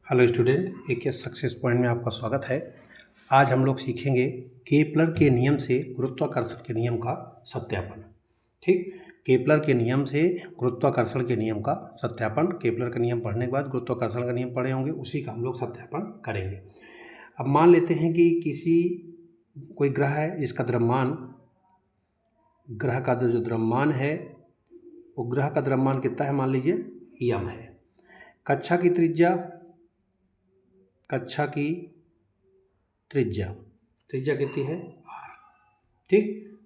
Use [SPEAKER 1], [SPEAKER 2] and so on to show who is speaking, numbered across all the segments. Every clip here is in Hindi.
[SPEAKER 1] हेलो स्टूडेंट, एक सक्सेस पॉइंट में आपका स्वागत है। आज हम लोग सीखेंगे केपलर के नियम से गुरुत्वाकर्षण के नियम का सत्यापन। ठीक, केपलर के नियम से गुरुत्वाकर्षण के नियम का सत्यापन। केपलर का नियम पढ़ने के बाद गुरुत्वाकर्षण का नियम पढ़े होंगे, उसी का हम लोग सत्यापन करेंगे। अब मान लेते हैं कि कोई ग्रह है जिसका द्रव्यमान, ग्रह का जो द्रव्यमान है वो ग्रह का द्रव्यमान कितना है, मान लीजिए यम है। कक्षा की त्रिज्या कितनी है, आर। ठीक,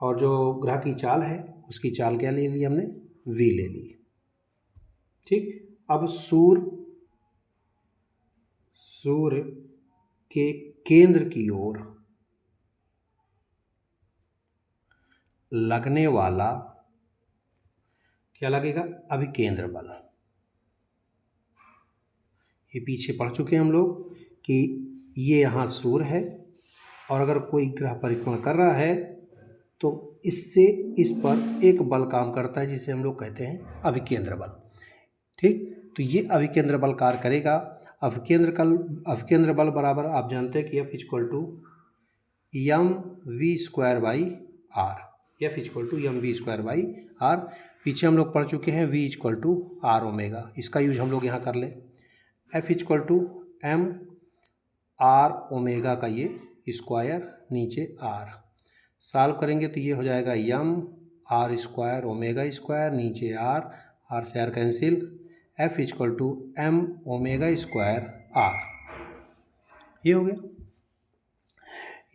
[SPEAKER 1] और जो ग्रह की चाल है उसकी चाल क्या ले ली हमने, वी ले ली। ठीक, अब सूर्य के केंद्र की ओर लगने वाला क्या लगेगा, अभिकेंद्र बल। ये पीछे पढ़ चुके हैं हम लोग कि ये यहाँ सूर्य है और अगर कोई ग्रह परिक्रमा कर रहा है तो इससे इस पर एक बल काम करता है जिसे हम लोग कहते हैं अभिकेंद्र बल। ठीक, तो ये अभिकेंद्र बल कार्य करेगा। अभिकेंद्र बल बराबर आप जानते हैं कि F equal to M V square by R. F equal to M V square by R. पीछे हम लोग पढ़ चुके हैं V equal to R omega, इसका यूज हम लोग यहाँ कर लें। F equal to M R omega का ये स्क्वायर, नीचे आर। सॉल्व करेंगे तो ये हो जाएगा M R square omega square, नीचे आर से R cancel. F equal to M omega square R, ये हो गया।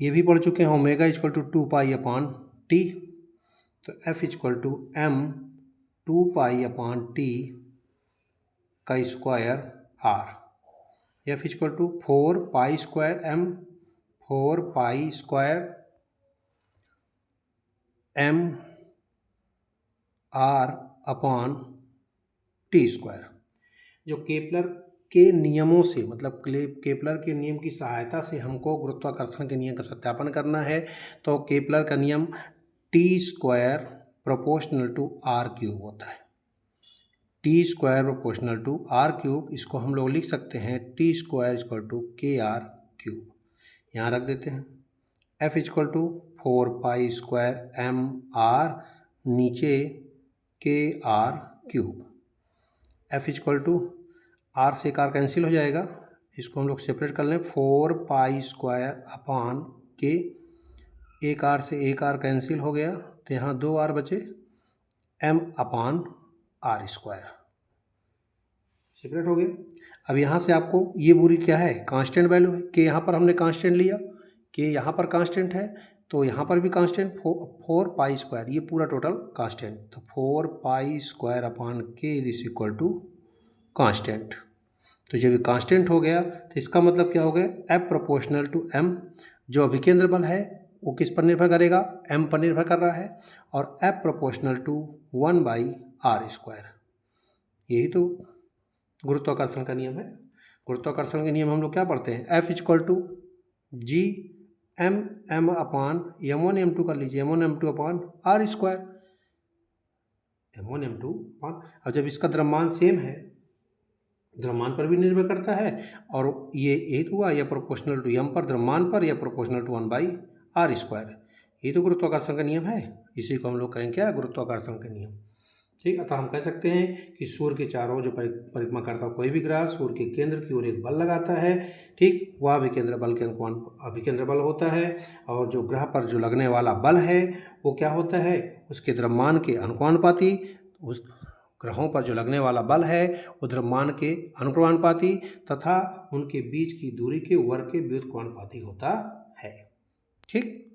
[SPEAKER 1] ये भी पढ़ चुके हैं, omega equal to 2 pi upon T, तो F equal to M 2 pi upon T का square R. F equal to 4 pi square M, 4 pi square M R upon T square. जो केपलर के नियमों से, मतलब केपलर के नियम की सहायता से हमको गुरुत्वाकर्षण के नियम का सत्यापन करना है, तो केपलर का नियम T square proportional to R cube होता है। T square proportional to R cube, इसको हम लोग लिख सकते हैं T square equal to K R cube. यहाँ रख देते हैं। F equal to 4 pi square M R, नीचे K R cube. F equal to R से कार कैंसिल हो जाएगा, इसको हम लोग सेपरेट कर लें। 4 पाई स्क्वायर अपॉन के, एक आर से एक आर कैंसिल हो गया तो यहाँ 2 आर बचे, m upon r square separate हो गया। अब यहाँ से आपको ये पूरी क्या है, कांस्टेंट वैल्यू है। कि यहाँ पर हमने कांस्टेंट लिया, कि यहाँ पर कांस्टेंट है तो यहाँ पर भी कांस्टेंट 4 पाई स्क्वायर, ये पूरा टोटल कांस्टेंट। तो 4 पाई स्क्वायर अपॉन के इज इक्वल टू कांस्टेंट। तो जब ये कांस्टेंट हो गया तो इसका मतलब क्या हो गया, F प्रोपोर्शनल टू m। जो अभिकेंद्र बल है वो किस पर निर्भर करेगा, m पर निर्भर कर रहा है, और F proportional to 1 by r square. यही तो गुरुत्वाकर्षण का नियम है। गुरुत्वाकर्षण के नियम हम लोग क्या पढ़ते हैं, F equal to G M upon m1 m2 कर लीजिए, m1 m2 upon r square, m1 m2 upon. अब जब इसका द्रव्यमान सेम है, द्रव्यमान पर भी निर्भर करता है, और ये एक हुआ या प्रोपोर्शनल टू m पर, द्रव्यमान पर, या proportional to 1 by r square. ये तो गुरुत्वाकर्षण का नियम है, इसी को हम लोग कहें क्या, गुरुत्वाकर्षण का नियम। ठीक, अतः हम कह सकते हैं कि सूर्य के चारों जो परिक्रमा करता कोई भी ग्रह सूर्य के केंद्र की ओर एक बल लगाता है। ठीक, वह अभिकेंद्र बल के अभिकेंद्र बल होता है, और जो ग्रह पर जो लगने वाला बल है वो क्या होता है, उसके द्रव्यमान के अनुपाती। उस ग्रहों पर जो लगने वाला बल है वो द्रव्यमान के अनुपाती तथा उनके बीच की दूरी के वर्ग के व्युत्क्रमानुपाती होता है। ठीक।